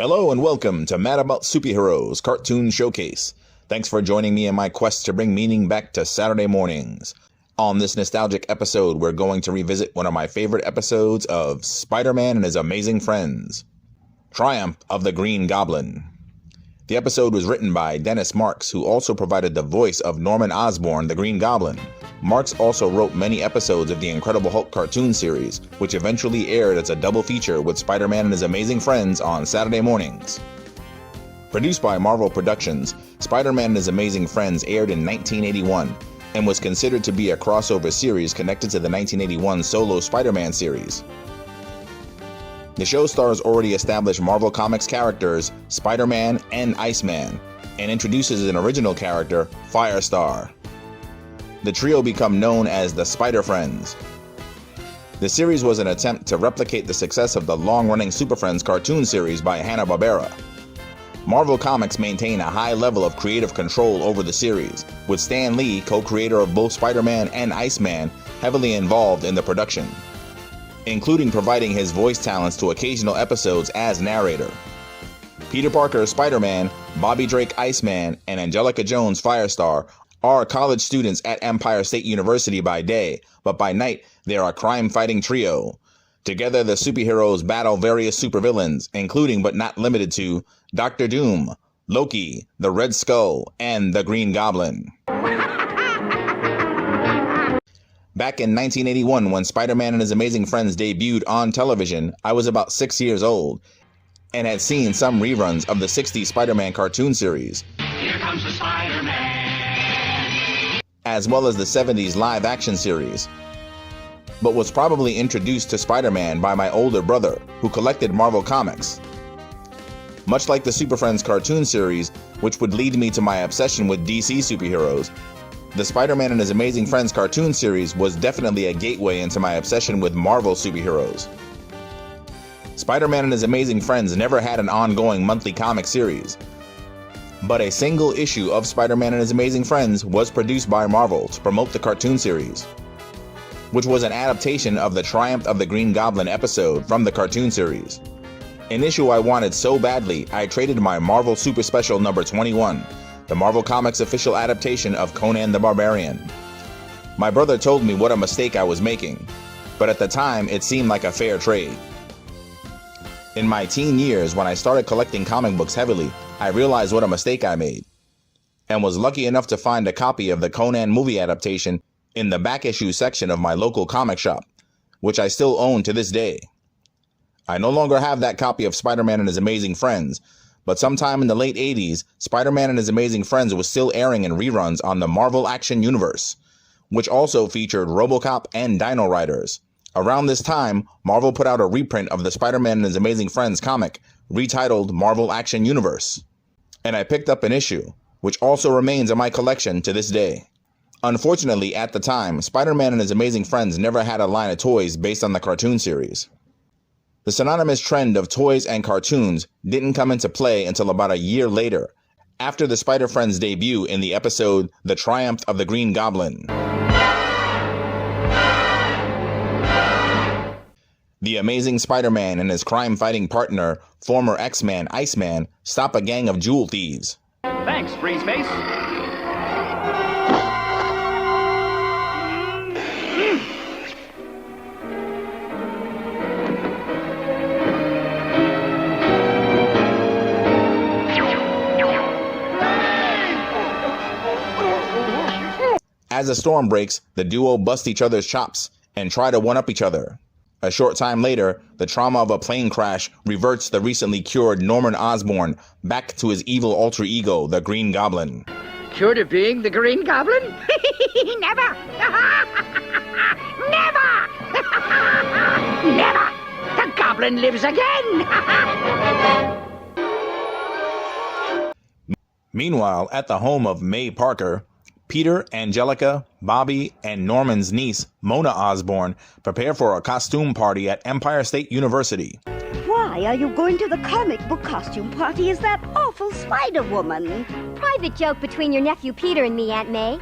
Hello and welcome to Mad About Superheroes Cartoon Showcase. Thanks for joining me in my quest to bring meaning back to Saturday mornings. On this nostalgic episode, we're going to revisit one of my favorite episodes of Spider-Man and His Amazing Friends, Triumph of the Green Goblin. The episode was written by Dennis Marks, who also provided the voice of Norman Osborn, the Green Goblin. Marks also wrote many episodes of the Incredible Hulk cartoon series, which eventually aired as a double feature with Spider-Man and His Amazing Friends on Saturday mornings. Produced by Marvel Productions, Spider-Man and His Amazing Friends aired in 1981 and was considered to be a crossover series connected to the 1981 solo Spider-Man series. The show stars already established Marvel Comics characters Spider-Man and Iceman, and introduces an original character, Firestar. The trio become known as the Spider Friends. The series was an attempt to replicate the success of the long-running Super Friends cartoon series by Hanna-Barbera. Marvel Comics maintain a high level of creative control over the series, with Stan Lee, co-creator of both Spider-Man and Iceman, heavily involved in the production, including providing his voice talents to occasional episodes as narrator. Peter Parker, Spider-Man, Bobby Drake, Iceman, and Angelica Jones, Firestar, are college students at Empire State University by day, but by night they are a crime-fighting trio. Together, the superheroes battle various supervillains, including but not limited to Doctor Doom, Loki, the Red Skull, and the Green Goblin. Back in 1981, when Spider-Man and His Amazing Friends debuted on television, I was about 6 years old and had seen some reruns of the 60s Spider-Man cartoon series, Here comes the Spider-Man, as well as the 70s live-action series, but was probably introduced to Spider-Man by my older brother, who collected Marvel Comics. Much like the Super Friends cartoon series, which would lead me to my obsession with DC superheroes, the Spider-Man and His Amazing Friends cartoon series was definitely a gateway into my obsession with Marvel superheroes. Spider-Man and His Amazing Friends never had an ongoing monthly comic series, but a single issue of Spider-Man and His Amazing Friends was produced by Marvel to promote the cartoon series, which was an adaptation of the Triumph of the Green Goblin episode from the cartoon series. An issue I wanted so badly, I traded my Marvel Super Special number 21, the Marvel Comics official adaptation of Conan the Barbarian. My brother told me what a mistake I was making, but at the time it seemed like a fair trade. In my teen years, when I started collecting comic books heavily, I realized what a mistake I made, and was lucky enough to find a copy of the Conan movie adaptation in the back issue section of my local comic shop, which I still own to this day. I no longer have that copy of Spider-Man and His Amazing Friends, but sometime in the late 80s, Spider-Man and His Amazing Friends was still airing in reruns on the Marvel Action Universe, which also featured RoboCop and Dino Riders. Around this time, Marvel put out a reprint of the Spider-Man and His Amazing Friends comic, retitled Marvel Action Universe, and I picked up an issue, which also remains in my collection to this day. Unfortunately, at the time, Spider-Man and His Amazing Friends never had a line of toys based on the cartoon series. The synonymous trend of toys and cartoons didn't come into play until about a year later, after the Spider-Friends debut in the episode The Triumph of the Green Goblin. The Amazing Spider-Man and his crime-fighting partner, former X-Man Iceman, stop a gang of jewel thieves. Thanks, Freezeface. As a storm breaks, the duo bust each other's chops and try to one-up each other. A short time later, the trauma of a plane crash reverts the recently cured Norman Osborn back to his evil alter ego, the Green Goblin. Cured of being the Green Goblin? Never! Never! Never! The Goblin lives again! Meanwhile, at the home of May Parker, Peter, Angelica, Bobby, and Norman's niece, Mona Osborn, prepare for a costume party at Empire State University. Why are you going to the comic book costume party as that awful Spider-Woman? Private joke between your nephew Peter and me, Aunt May.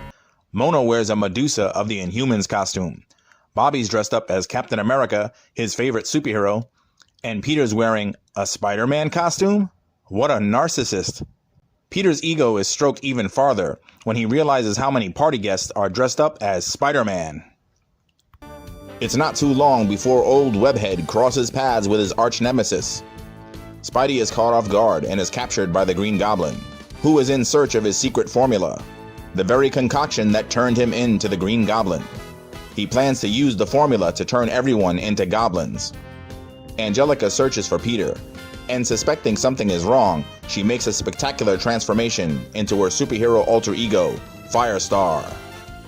Mona wears a Medusa of the Inhumans costume. Bobby's dressed up as Captain America, his favorite superhero, And Peter's wearing a Spider-Man costume? What a narcissist. Peter's ego is stroked even farther when he realizes how many party guests are dressed up as Spider-Man. It's not too long before old Webhead crosses paths with his arch nemesis. Spidey is caught off guard and is captured by the Green Goblin, who is in search of his secret formula, the very concoction that turned him into the Green Goblin. He plans to use the formula to turn everyone into goblins. Angelica searches for Peter, and suspecting something is wrong, she makes a spectacular transformation into her superhero alter ego, Firestar.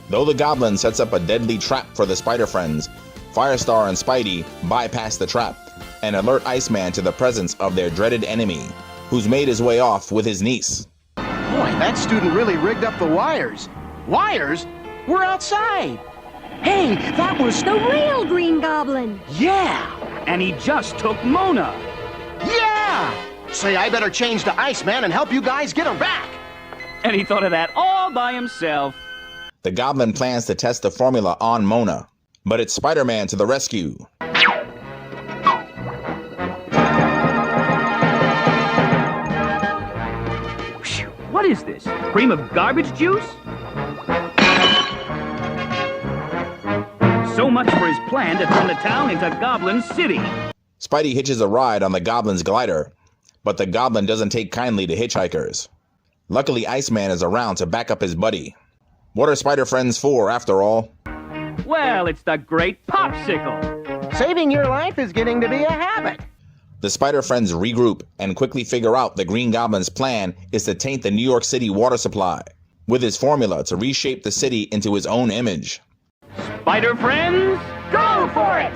Though the Goblin sets up a deadly trap for the Spider-Friends, Firestar and Spidey bypass the trap and alert Iceman to the presence of their dreaded enemy, who's made his way off with his niece. Boy, that student really rigged up the wires. Wires? We're outside. Hey, that was... The real Green Goblin! Yeah! And he just took Mona. Yeah! Say, I better change to Iceman and help you guys get her back. And he thought of that all by himself. The Goblin plans to test the formula on Mona, but it's Spider-Man to the rescue. What is this? Cream of garbage juice? So much for his plan to turn the town into Goblin City. Spidey hitches a ride on the Goblin's glider, but the Goblin doesn't take kindly to hitchhikers. Luckily, Iceman is around to back up his buddy. What are Spider-Friends for, after all? Well, it's the great popsicle. Saving your life is getting to be a habit. The Spider-Friends regroup and quickly figure out the Green Goblin's plan is to taint the New York City water supply with his formula to reshape the city into his own image. Spider friends, go for it!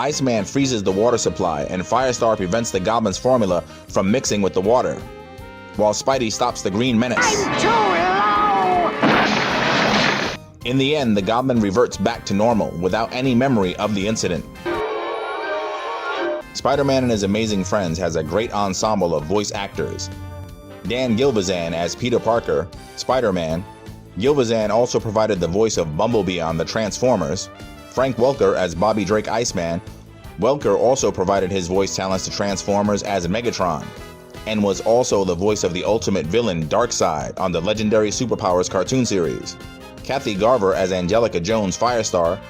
Iceman freezes the water supply and Firestar prevents the Goblin's formula from mixing with the water, while Spidey stops the Green Menace. I'm too low! In the end, the Goblin reverts back to normal without any memory of the incident. Spider-Man and His Amazing Friends has a great ensemble of voice actors. Dan Gilvezan as Peter Parker, Spider-Man. Gilvezan also provided the voice of Bumblebee on the Transformers. Frank Welker as Bobby Drake Iceman. Welker also provided his voice talents to Transformers as Megatron, and was also the voice of the ultimate villain Darkseid on the legendary Superpowers cartoon series. Kathy Garver as Angelica Jones Firestar.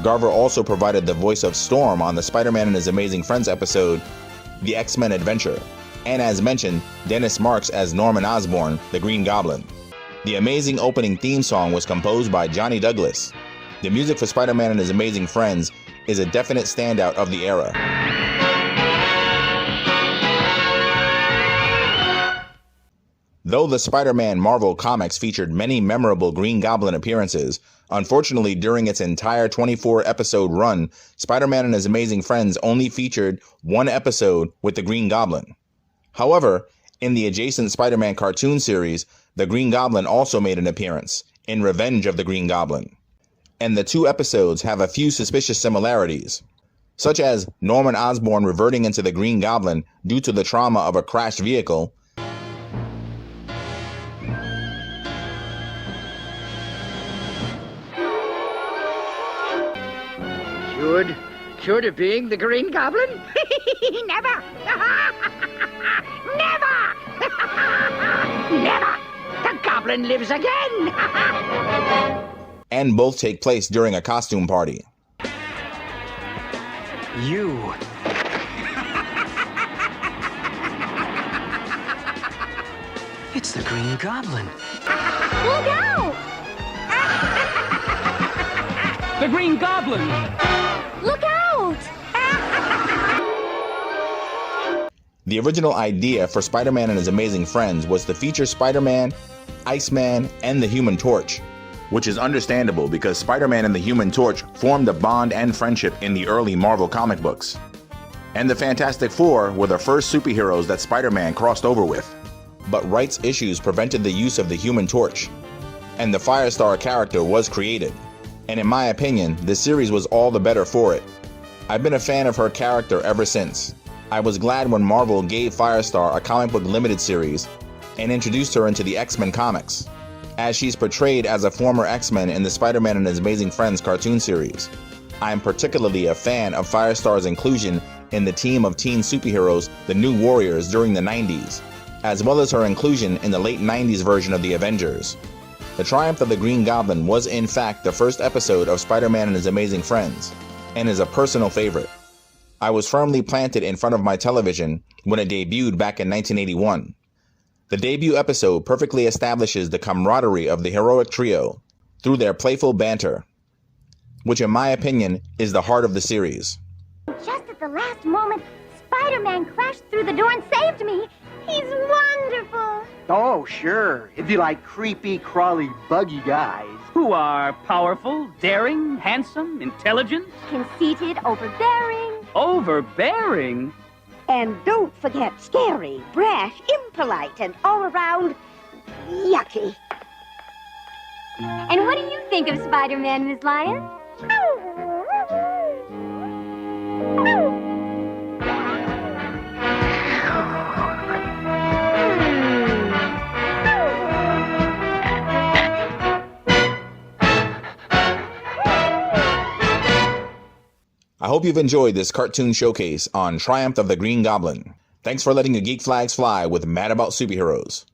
Garver also provided the voice of Storm on the Spider-Man and His Amazing Friends episode, The X-Men Adventure. And as mentioned, Dennis Marks as Norman Osborn, the Green Goblin. The amazing opening theme song was composed by Johnny Douglas. The music for Spider-Man and His Amazing Friends is a definite standout of the era. Though the Spider-Man Marvel comics featured many memorable Green Goblin appearances, unfortunately during its entire 24-episode run, Spider-Man and His Amazing Friends only featured one episode with the Green Goblin. However, in the adjacent Spider-Man cartoon series, the Green Goblin also made an appearance in Revenge of the Green Goblin. And the two episodes have a few suspicious similarities, such as Norman Osborn reverting into the Green Goblin due to the trauma of a crashed vehicle, Cured of being the Green Goblin? Never! Never! Never! The Goblin lives again! and both take place during a costume party. You. It's the Green Goblin. Look out! The Green Goblin! Look out! The original idea for Spider-Man and His Amazing Friends was to feature Spider-Man, Iceman, and the Human Torch, which is understandable because Spider-Man and the Human Torch formed a bond and friendship in the early Marvel comic books. And the Fantastic Four were the first superheroes that Spider-Man crossed over with. But rights issues prevented the use of the Human Torch, and the Firestar character was created. And in my opinion, the series was all the better for it. I've been a fan of her character ever since. I was glad when Marvel gave Firestar a comic book limited series and introduced her into the X-Men comics, as she's portrayed as a former X-Men in the Spider-Man and His Amazing Friends cartoon series. I am particularly a fan of Firestar's inclusion in the team of teen superheroes, the New Warriors, during the 90s, as well as her inclusion in the late 90s version of the Avengers. The Triumph of the Green Goblin was in fact the first episode of Spider-Man and His Amazing Friends, and is a personal favorite. I was firmly planted in front of my television when it debuted back in 1981. The debut episode perfectly establishes the camaraderie of the heroic trio through their playful banter, which in my opinion is the heart of the series. Just at the last moment, Spider-Man crashed through the door and saved me. He's wonderful. Oh, sure. If you like creepy, crawly, buggy guys. Who are powerful, daring, handsome, intelligent, Conceited, overbearing. overbearing. And don't forget scary, brash, impolite, and all around yucky. And what do you think of Spider-Man, Miss Lion? I hope you've enjoyed this cartoon showcase on Triumph of the Green Goblin. Thanks for letting your geek flags fly with Mad About Superheroes.